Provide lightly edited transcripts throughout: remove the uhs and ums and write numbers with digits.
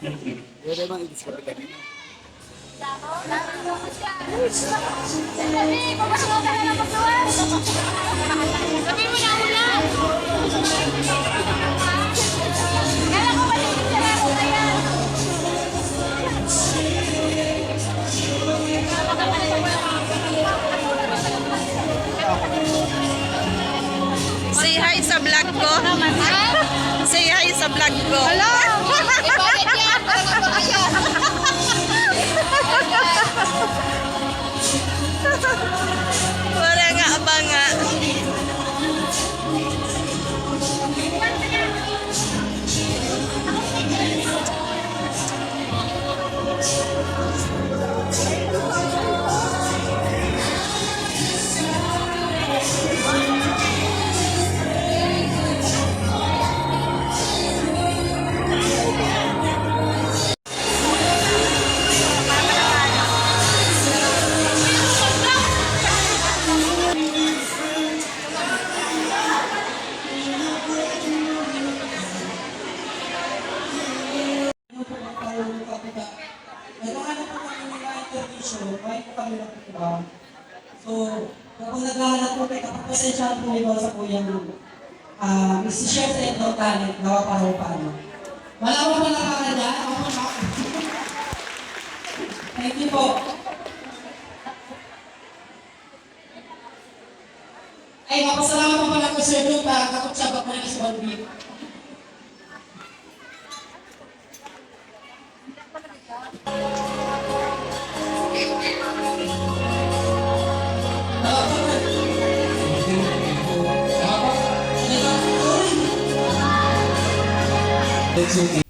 Pwede bang i-discover kami? Sabi, papasok ka na ng pagluwas. Sabi mo na ulan. Kala ko maliit sa ako kaya. Say hi sa vlog ko. Say hi sa vlog ko. Hello! Ibalik yan! Parang ako yan! Wala nga abanga. So, kapag naghahanap po kayo, kapag pasensyahan po iba sa kuyang isi-share sa inyo talent, gawa para o paano. Wala mo pa nakakanda? Ako po na. Thank you po. Ay, mapasalamat po pala ko sa inyo para kapag sabat mo na sa bandit. Let's see.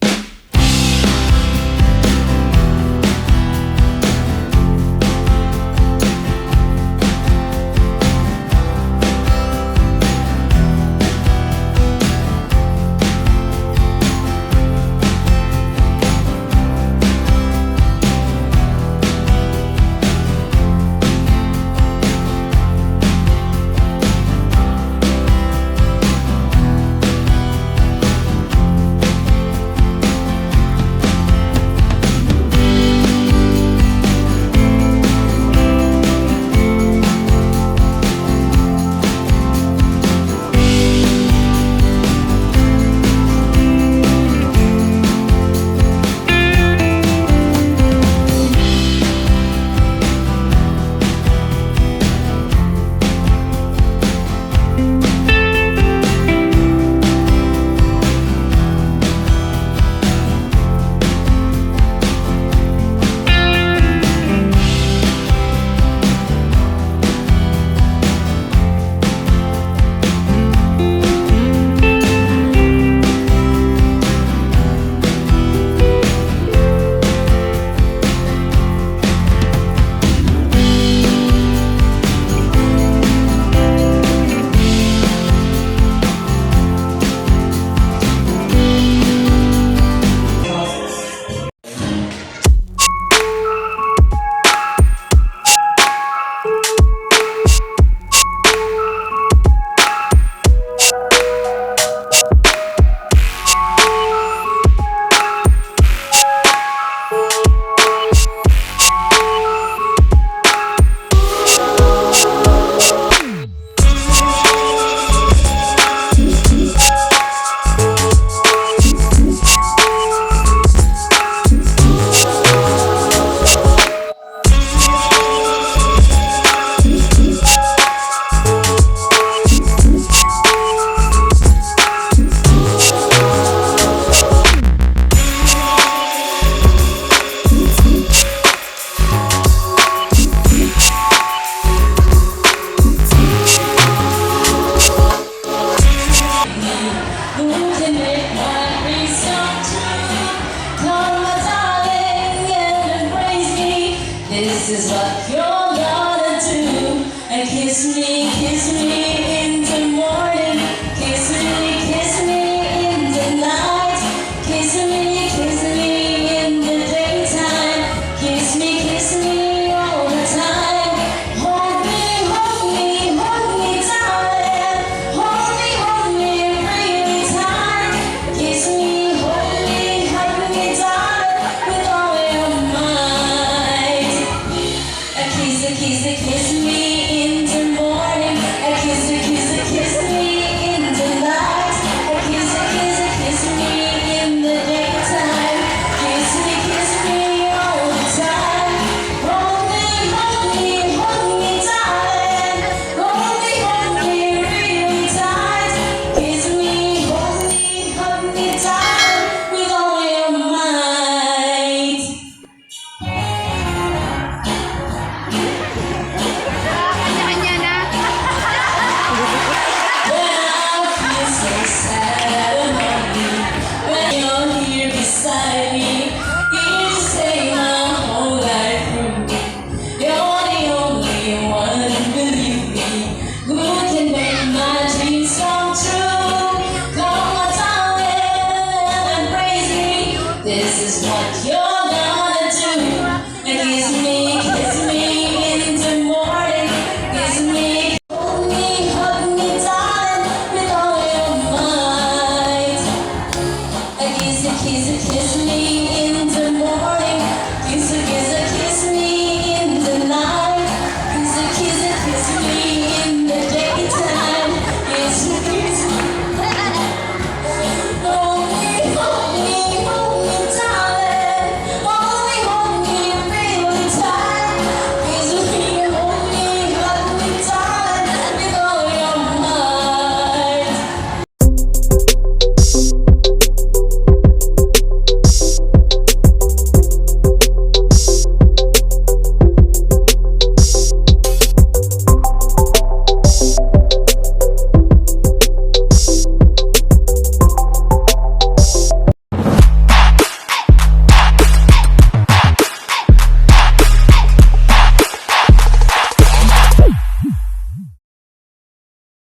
This is what you're gonna do, and kiss me.